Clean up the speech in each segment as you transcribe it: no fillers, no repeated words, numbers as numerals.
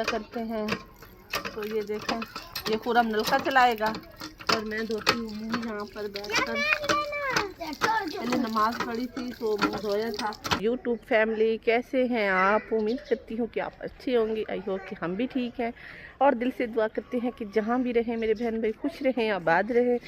करते हैं। तो ये देखें, ये खुरम नलका चलाएगा और मैं धोती हूँ मुँह यहाँ पर बैठकर। मैंने नमाज पढ़ी थी तो मुँह धोया था। यूट्यूब फैमिली, कैसे हैं आप? उम्मीद करती हूँ कि आप अच्छे होंगे। आई होप कि हम भी ठीक हैं और दिल से दुआ करते हैं कि जहाँ भी रहें मेरे बहन भाई खुश रहें, आबाद रहें,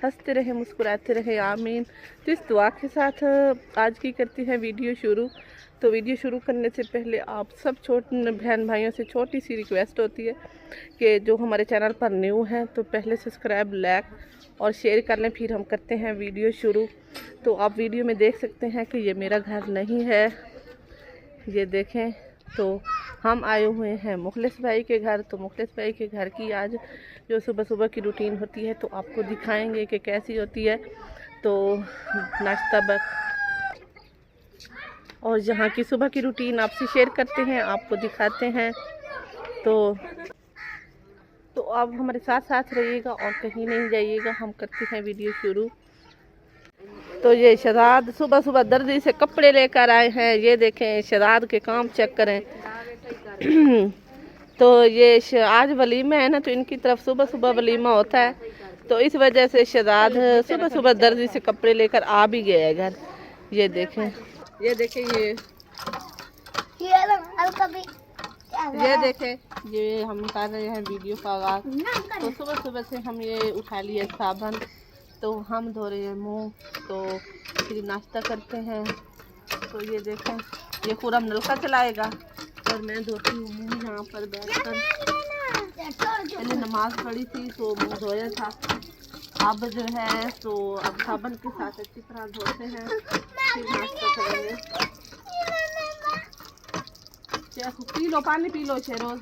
हंसते रहें, मुस्कुराते रहें, आमीन। तो इस दुआ के साथ आज की करते हैं वीडियो शुरू। तो वीडियो शुरू करने से पहले आप सब छोटे बहन भाइयों से छोटी सी रिक्वेस्ट होती है कि जो हमारे चैनल पर न्यू हैं तो पहले सब्सक्राइब, लाइक और शेयर कर लें। फिर हम करते हैं वीडियो शुरू। तो आप वीडियो में देख सकते हैं कि ये मेरा घर नहीं है, ये देखें। तो हम आए हुए हैं मुखलिस भाई के घर। तो मुखलिस भाई के घर की आज जो सुबह सुबह की रूटीन होती है तो आपको दिखाएंगे कि कैसी होती है। तो नाश्ता बस और यहाँ की सुबह की रूटीन आपसे शेयर करते हैं, आपको दिखाते हैं। तो आप हमारे साथ साथ रहिएगा और कहीं नहीं जाइएगा। हम करते हैं वीडियो शुरू। तो ये शहजाद सुबह सुबह दर्जी से कपड़े लेकर आए हैं। ये देखें, शहजाद के काम चेक करें। तो ये आज वलीमा है ना, तो इनकी तरफ सुबह सुबह वलीमा होता है, तो इस वजह से शहजाद सुबह सुबह दर्जी से कपड़े लेकर आ भी गया है घर। ये देखें, ये देखें, ये देखें, ये हम कर रहे हैं वीडियो का आगाज। तो सुबह सुबह से हम ये उठा लिए साबन, तो हम धो रहे हैं मुँह, तो फिर नाश्ता करते हैं। तो ये देखें, ये खुरम नलका चलाएगा और मैं धोती हूँ मुँह यहाँ पर बैठकर। मैंने नमाज पढ़ी थी तो मुँह धोया था। अब जो है तो अब साबन के साथ अच्छी तरह धोते हैं, फिर नाश्ता करेंगे। पी लो, पानी पी लो शेरोज।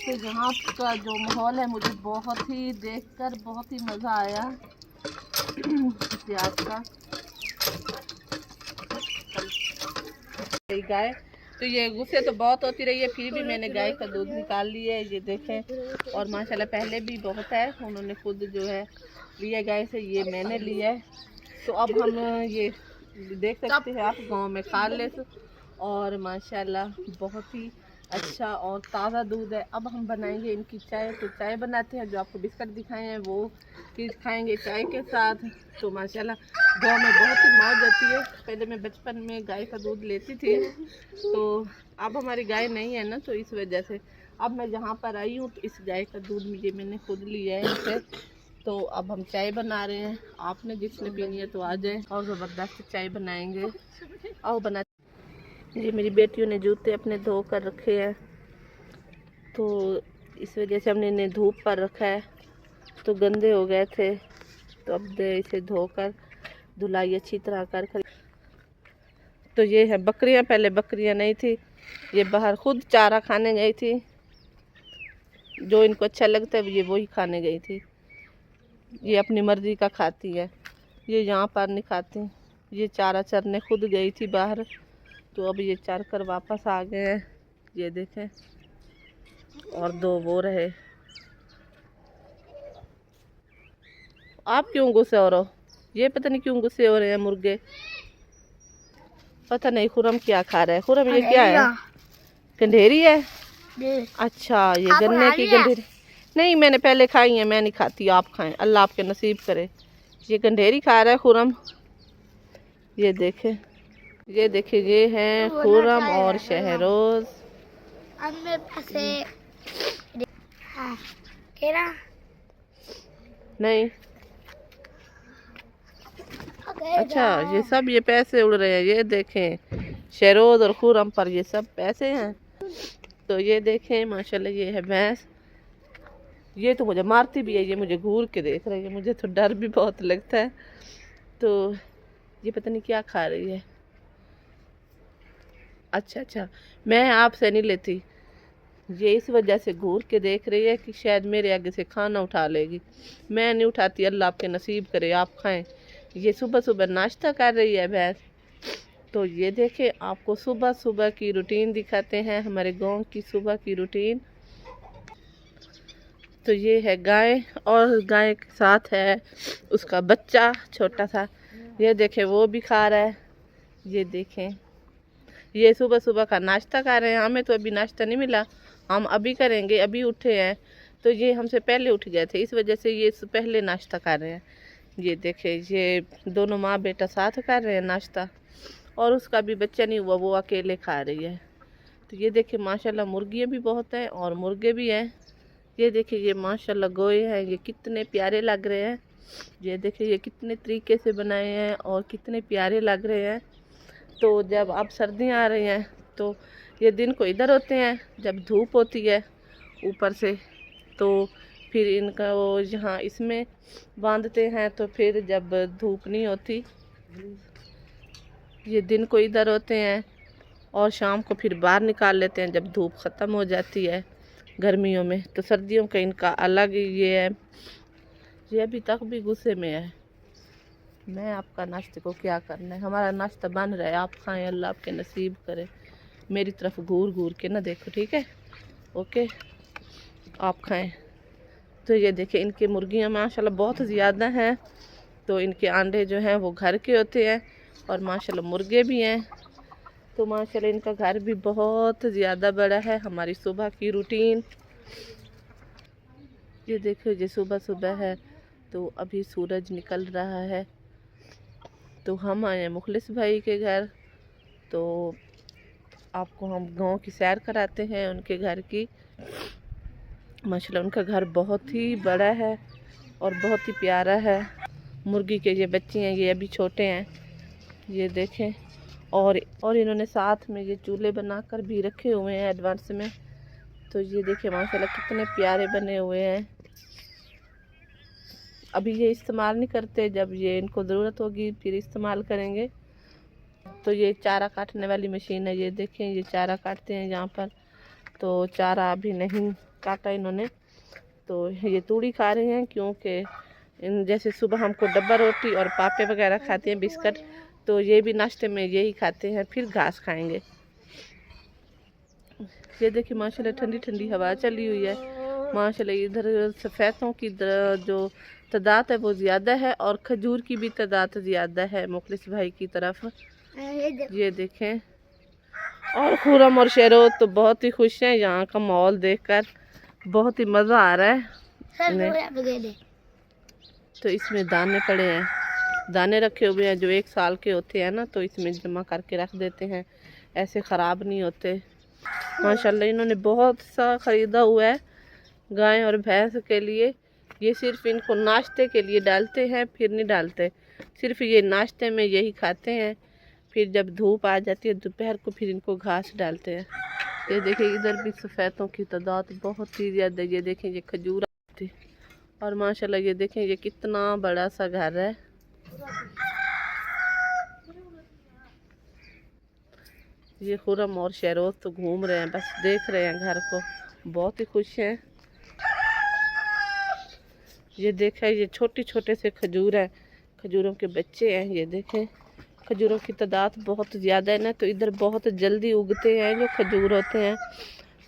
तो यहाँ का जो माहौल है मुझे बहुत ही देखकर बहुत ही मज़ा आया आज का। गाय तो ये गुस्से तो बहुत होती रही है, फिर भी मैंने गाय का दूध निकाल लिया है। ये देखें, और माशाल्लाह पहले भी बहुत है, उन्होंने खुद जो है लिया गाय से, ये मैंने लिया है। तो अब हम ये देख सकते हैं आप गांव में खालिस और माशाल्लाह बहुत ही अच्छा और ताज़ा दूध है। अब हम बनाएंगे इनकी चाय। तो चाय बनाते हैं, जो आपको बिस्किट दिखाए हैं वो चीज़ खाएंगे चाय के साथ। तो माशाल्लाह गाँव में बहुत ही मौज होती है। पहले मैं बचपन में गाय का दूध लेती थी, तो अब हमारी गाय नहीं है ना, तो इस वजह से अब मैं जहाँ पर आई हूँ तो इस गाय का दूध मैंने खुद लिया है इनसे। तो अब हम चाय बना रहे हैं। आपने जिसने पीनी है तो आ जाए और ज़बरदस्त चाय बनाएंगे। और बना ये मेरी बेटियों ने जूते अपने धो कर रखे हैं, तो इस वजह से हमने इन्हें धूप पर रखा है, तो गंदे हो गए थे। तो अब इसे धोकर धुलाई अच्छी तरह कर। तो ये है बकरियां, पहले बकरियां नहीं थी, ये बाहर खुद चारा खाने गई थी, जो इनको अच्छा लगता है ये वही खाने गई थी। ये अपनी मर्ज़ी का खाती है, ये यहाँ पर नहीं खाती। ये चारा चरने खुद गई थी बाहर, तो अब ये चर कर वापस आ गए हैं। ये देखें, और दो वो रहे। आप क्यों गुस्से हो रहे हो? ये पता नहीं क्यों गुस्से हो रहे हैं मुर्गे, पता नहीं। खुरम क्या खा रहा है? खुरम ये क्या है? गंधेरी है? अच्छा, ये गन्ने की गंधेरी नहीं, मैंने पहले खाई है, मैं नहीं खाती, आप खाएं, अल्लाह आपके नसीब करे। ये गंधेरी खा रहा है खुरम। ये देखें, ये देखिए, ये हैं खुरम और शहरोज। नहीं, अच्छा, ये सब ये पैसे उड़ रहे हैं। ये देखें, शहरोज और खुरम पर ये सब पैसे हैं। तो ये देखें माशाल्लाह, ये है भैंस। ये तो मुझे मारती भी है, ये मुझे घूर के देख रही है, मुझे तो डर भी बहुत लगता है। तो ये पता नहीं क्या खा रही है। अच्छा, मैं आपसे नहीं लेती, ये इस वजह से घूर के देख रही है कि शायद मेरे आगे से खाना उठा लेगी। मैं नहीं उठाती, अल्लाह आपके नसीब करे, आप खाएं। ये सुबह सुबह नाश्ता कर रही है भैंस। तो ये देखें, आपको सुबह सुबह की रूटीन दिखाते हैं, हमारे गांव की सुबह की रूटीन। तो ये है गाय, और गाय के साथ है उसका बच्चा छोटा सा। ये देखें, वो भी खा रहा है। ये देखें, ये सुबह सुबह का नाश्ता खा रहे हैं। हमें तो अभी नाश्ता नहीं मिला, हम अभी करेंगे, अभी उठे हैं, तो ये हमसे पहले उठ गए थे, इस वजह से ये पहले नाश्ता कर रहे हैं। ये देखे, ये दोनों माँ बेटा साथ कर रहे हैं नाश्ता, और उसका भी बच्चा नहीं हुआ, वो अकेले खा रही है। तो ये देखिए माशाल्लाह मुर्गियाँ भी बहुत हैं और मुर्गे भी हैं। ये देखिए ये माशाल्लाह गोए हैं, ये कितने प्यारे लग रहे हैं। ये देखिए ये कितने तरीके से बनाए हैं और कितने प्यारे लग रहे हैं। तो जब अब सर्दियाँ आ रही हैं तो ये दिन को इधर होते हैं, जब धूप होती है ऊपर से तो फिर इनका वो यहाँ इसमें बांधते हैं, तो फिर जब धूप नहीं होती ये दिन को इधर होते हैं और शाम को फिर बाहर निकाल लेते हैं जब धूप ख़त्म हो जाती है गर्मियों में। तो सर्दियों का इनका अलग ये है। ये अभी तक भी गुस्से में है। मैं आपका नाश्ते को क्या करना है, हमारा नाश्ता बन रहा है, आप खाएं, अल्लाह आपके नसीब करे। मेरी तरफ घूर घूर के ना देखो, ठीक है, ओके, आप खाएं। तो ये देखिए इनकी मुर्गियाँ माशाल्लाह बहुत ज़्यादा हैं, तो इनके अंडे जो हैं वो घर के होते हैं और माशाल्लाह मुर्गे भी हैं। तो माशाल्लाह इनका घर भी बहुत ज़्यादा बड़ा है। हमारी सुबह की रूटीन ये देखो, ये सुबह सुबह है तो अभी सूरज निकल रहा है। तो हम आए हैं मुखलिस भाई के घर, तो आपको हम गांव की सैर कराते हैं उनके घर की। माशाल्लाह उनका घर बहुत ही बड़ा है और बहुत ही प्यारा है। मुर्गी के ये बच्चे हैं, ये अभी छोटे हैं, ये देखें। और इन्होंने साथ में ये चूल्हे बनाकर भी रखे हुए हैं एडवांस में। तो ये देखिए माशाल्लाह कितने प्यारे बने हुए हैं। अभी ये इस्तेमाल नहीं करते, जब ये इनको ज़रूरत होगी फिर इस्तेमाल करेंगे। तो ये चारा काटने वाली मशीन है, ये देखें, ये चारा काटते हैं यहाँ पर। तो चारा अभी नहीं काटा इन्होंने, तो ये तूड़ी खा रहे हैं, क्योंकि इन जैसे सुबह हमको डब्बा रोटी और पापे वगैरह खाते हैं, बिस्किट, तो ये भी नाश्ते में यही खाते हैं, फिर घास खाएंगे। ये देखिए माशाल्लाह ठंडी ठंडी हवा चली हुई है। माशाल्लाह इधर सफ़ेदों की जो तादाद है वो ज़्यादा है और खजूर की भी तादाद ज़्यादा है मुखलिस भाई की तरफ। ये देखें, और खुरम और शेरो तो बहुत ही खुश हैं यहाँ का माहौल देखकर, बहुत ही मज़ा आ रहा है। तो इसमें दाने पड़े हैं, दाने रखे हुए हैं जो 1 साल के होते हैं ना, तो इसमें जमा करके रख देते हैं, ऐसे ख़राब नहीं होते। माशाल्लाह इन्होंने बहुत सा ख़रीदा हुआ है गाय और भैंस के लिए। ये सिर्फ इनको नाश्ते के लिए डालते हैं, फिर नहीं डालते, सिर्फ ये नाश्ते में यही खाते हैं। फिर जब धूप आ जाती है दोपहर को फिर इनको घास डालते हैं। ये देखिए इधर भी सफ़ेदों की तादाद बहुत ही ज़्यादा। ये देखें ये खजूर आती, और माशाल्लाह ये देखें ये कितना बड़ा सा घर है। ये खुरम और शेरोज तो घूम रहे हैं, बस देख रहे हैं घर को, बहुत ही खुश हैं। ये देखें ये छोटे छोटे से खजूर हैं, खजूरों के बच्चे हैं। ये देखें खजूरों की तादाद बहुत ज़्यादा है ना, तो इधर बहुत जल्दी उगते हैं जो खजूर होते हैं।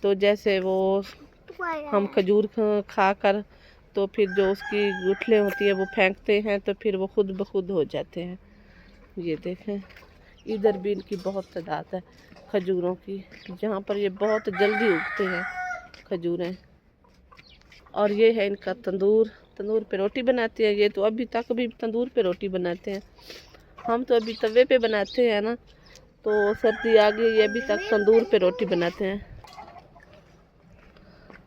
तो जैसे वो हम खजूर खा कर तो फिर जो उसकी गुठलें होती है वो फेंकते हैं, तो फिर वो खुद ब खुद हो जाते हैं। ये देखें इधर भी इनकी बहुत तादाद है खजूरों की, जहाँ पर ये बहुत जल्दी उगते हैं खजूरें। और ये है इनका तंदूर, तंदूर पे रोटी बनाते हैं ये, तो अभी तक भी तंदूर पे रोटी बनाते हैं। हम तो अभी तवे पे बनाते हैं ना, तो सर्दी आ गई, ये अभी तक तंदूर पे रोटी बनाते हैं।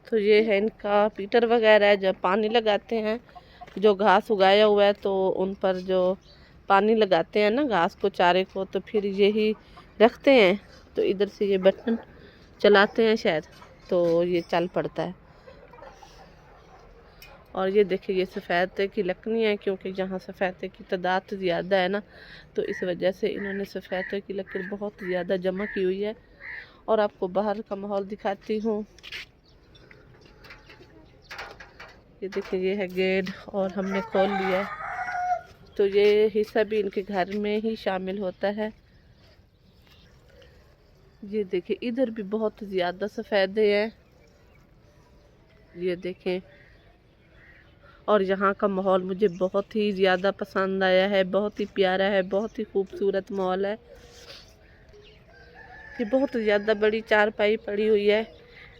तो ये है इनका पीटर वगैरह, जब पानी लगाते हैं, जो घास उगाया हुआ है तो उन पर जो पानी लगाते हैं ना घास को, चारे को, तो फिर यही रखते हैं। तो इधर से ये बटन चलाते हैं शायद, तो ये चल पड़ता है। और ये देखिए ये सफ़ेदे की लकड़ियाँ हैं, क्योंकि यहाँ सफ़ेदे की तादाद ज़्यादा है ना, तो इस वजह से इन्होंने सफ़ेदे की लकड़ी बहुत ज़्यादा जमा की हुई है। और आपको बाहर का माहौल दिखाती हूँ। ये देखिए ये है गेट, और हमने खोल लिया है, तो ये हिस्सा भी इनके घर में ही शामिल होता है। ये देखिए इधर भी बहुत ज़्यादा सफ़ेदे हैं, ये देखें। और यहाँ का माहौल मुझे बहुत ही ज़्यादा पसंद आया है, बहुत ही प्यारा है, बहुत ही खूबसूरत माहौल है। ये बहुत ज़्यादा बड़ी चारपाई पड़ी हुई है,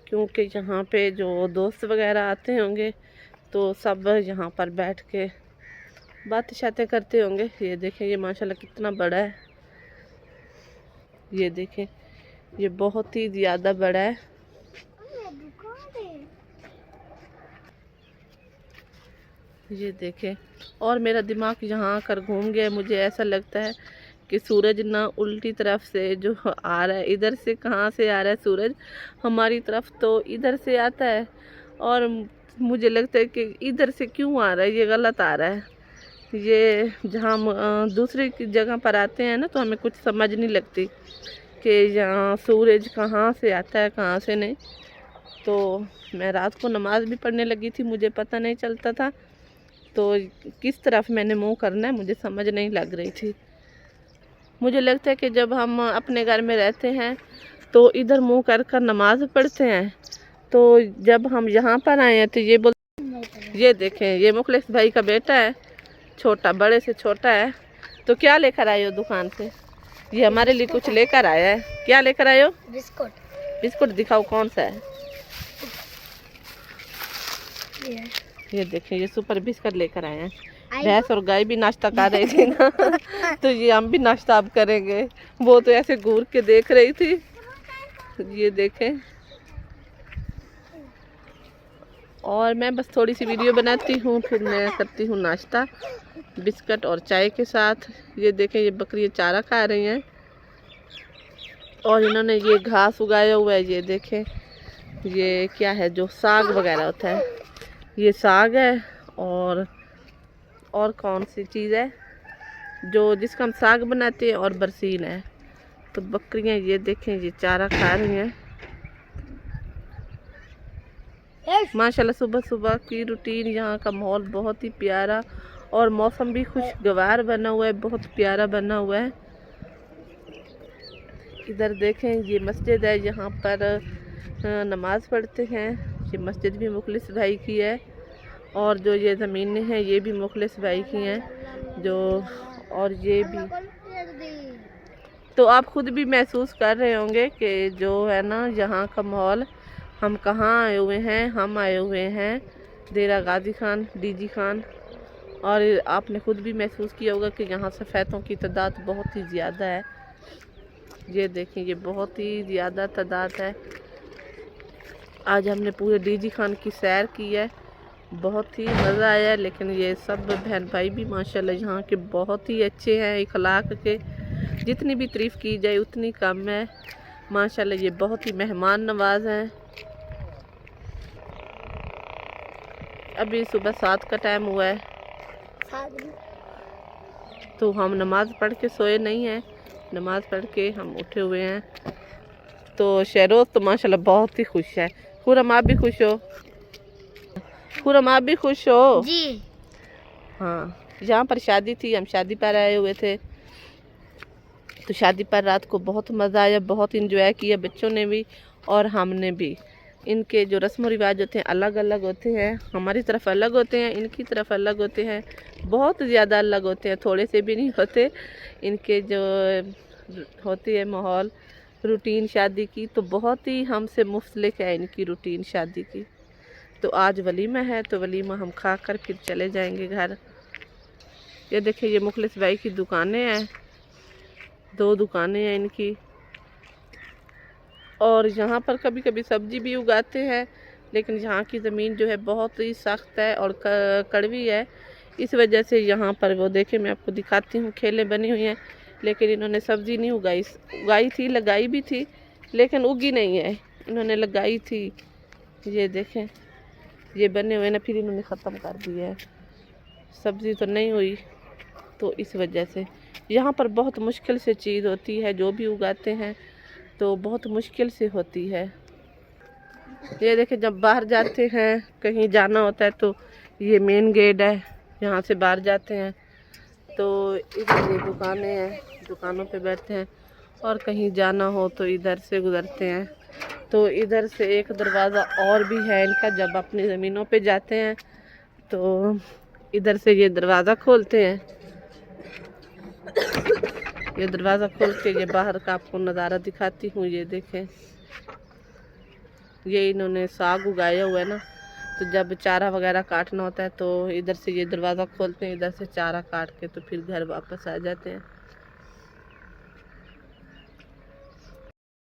क्योंकि यहाँ पे जो दोस्त वगैरह आते होंगे तो सब यहाँ पर बैठ के बातें शातें करते होंगे। ये देखें, ये माशाल्लाह कितना बड़ा है। ये देखें, ये बहुत ही ज़्यादा बड़ा है। ये देखें, और मेरा दिमाग यहाँ आकर घूम गया। मुझे ऐसा लगता है कि सूरज ना उल्टी तरफ से जो आ रहा है, इधर से कहाँ से आ रहा है सूरज, हमारी तरफ तो इधर से आता है, और मुझे लगता है कि इधर से क्यों आ रहा है, ये गलत आ रहा है। ये जहाँ हम दूसरी जगह पर आते हैं ना, तो हमें कुछ समझ नहीं लगती कि यहाँ सूरज कहाँ से आता है कहाँ से नहीं। तो मैं रात को नमाज़ भी पढ़ने लगी थी, मुझे पता नहीं चलता था तो किस तरफ मैंने मुंह करना है मुझे समझ नहीं लग रही थी। मुझे लगता है कि जब हम अपने घर में रहते हैं तो इधर मुंह कर कर नमाज पढ़ते हैं, तो जब हम यहाँ पर आए हैं तो ये देखें, ये मुखलिस भाई का बेटा है, छोटा, बड़े से छोटा है। तो क्या लेकर आए हो दुकान से? ये हमारे लिए कुछ लेकर आया है। क्या लेकर आए हो? बिस्कुट। बिस्कुट दिखाओ कौन सा है। ये देखें, ये सुपर बिस्कुट लेकर आए हैं। भैंस और गाय भी नाश्ता कर रही थी ना तो ये हम भी नाश्ता अब करेंगे। वो तो ऐसे घूर के देख रही थी। ये देखें, और मैं बस थोड़ी सी वीडियो बनाती हूँ, फिर मैं करती हूँ नाश्ता बिस्कुट और चाय के साथ। ये देखें, ये बकरी चारा खा रही हैं और इन्होंने ये घास उगाया हुआ है। ये देखें, ये क्या है, जो साग वगैरह होता है, ये साग है। और कौन सी चीज़ है जो जिसका हम साग बनाते हैं, और बरसीन है। तो बकरियां ये देखें, ये चारा खा रही हैं। माशाल्लाह सुबह सुबह की रूटीन, यहाँ का माहौल बहुत ही प्यारा, और मौसम भी खुशगवार बना हुआ है, बहुत प्यारा बना हुआ है। इधर देखें, ये मस्जिद है, यहाँ पर नमाज पढ़ते हैं। ये मस्जिद भी मुखलिस भाई की है, और जो ये ज़मीनें हैं ये भी मुखलिस भाई की हैं जो, और ये भी। तो आप खुद भी महसूस कर रहे होंगे कि जो है ना यहाँ का माहौल, हम कहाँ आए हुए हैं। हम आए हुए हैं डेरा गाजी खान, डीजी खान, और आपने खुद भी महसूस किया होगा कि यहाँ सफ़ेदों की तादाद बहुत ही ज़्यादा है। ये देखें, ये बहुत ही ज़्यादा तादाद है। आज हमने पूरे डीजी खान की सैर की है, बहुत ही मज़ा आया। लेकिन ये सब बहन भाई भी माशाल्लाह यहाँ के बहुत ही अच्छे हैं, इखलाक के, जितनी भी तारीफ़ की जाए उतनी कम है। माशाल्लाह ये बहुत ही मेहमान नवाज हैं। अभी सुबह 7 का टाइम हुआ है, तो हम नमाज़ पढ़ के सोए नहीं हैं, नमाज़ पढ़ के हम उठे हुए हैं। तो शहरोज तो माशाल्लाह बहुत ही खुश है। खुरम आप भी खुश हो? खुरम आप भी खुश हो? जी हाँ, यहाँ पर शादी थी, हम शादी पर आए हुए थे। तो शादी पर रात को बहुत मज़ा आया, बहुत इंजॉय किया बच्चों ने भी और हमने भी। इनके जो रस्म व रिवाज होते हैं अलग अलग होते हैं, हमारी तरफ अलग होते हैं, इनकी तरफ अलग होते हैं, बहुत ज़्यादा अलग होते हैं, थोड़े से भी नहीं होते। इनके जो होती है माहौल, रूटीन शादी की, तो बहुत ही हमसे मुख्तलिफ है इनकी रूटीन शादी की। तो आज वलीमा है, तो वलीमा हम खा कर फिर चले जाएंगे घर। ये देखिए, ये मुखलिस भाई की दुकानें हैं, 2 दुकानें हैं इनकी। और यहाँ पर कभी कभी सब्जी भी उगाते हैं, लेकिन यहाँ की ज़मीन जो है बहुत ही सख्त है और कड़वी है। इस वजह से यहाँ पर वो देखे, मैं आपको दिखाती हूँ, खेलें बनी हुई हैं, लेकिन इन्होंने सब्ज़ी नहीं उगाई थी, लगाई भी थी लेकिन उगी नहीं है। इन्होंने लगाई थी, ये देखें, ये बने हुए ना, फिर इन्होंने ख़त्म कर दिया है, सब्ज़ी तो नहीं हुई। तो इस वजह से यहाँ पर बहुत मुश्किल से चीज़ होती है, जो भी उगाते हैं तो बहुत मुश्किल से होती है। ये देखें, जब बाहर जाते हैं, कहीं जाना होता है, तो ये मेन गेट है, यहाँ से बाहर जाते हैं तो इधर ये दुकानें हैं, दुकानों पे बैठते हैं, और कहीं जाना हो तो इधर से गुज़रते हैं। तो इधर से एक दरवाज़ा और भी है इनका, जब अपनी ज़मीनों पे जाते हैं तो इधर से ये दरवाज़ा खोलते हैं। ये दरवाज़ा खोल के ये बाहर का आपको नज़ारा दिखाती हूँ। ये देखें, ये इन्होंने साग उगाया हुआ है ना, तो जब चारा वगैरह काटना होता है तो इधर से ये दरवाज़ा खोलते हैं, इधर से चारा काट के तो फिर घर वापस आ जाते हैं।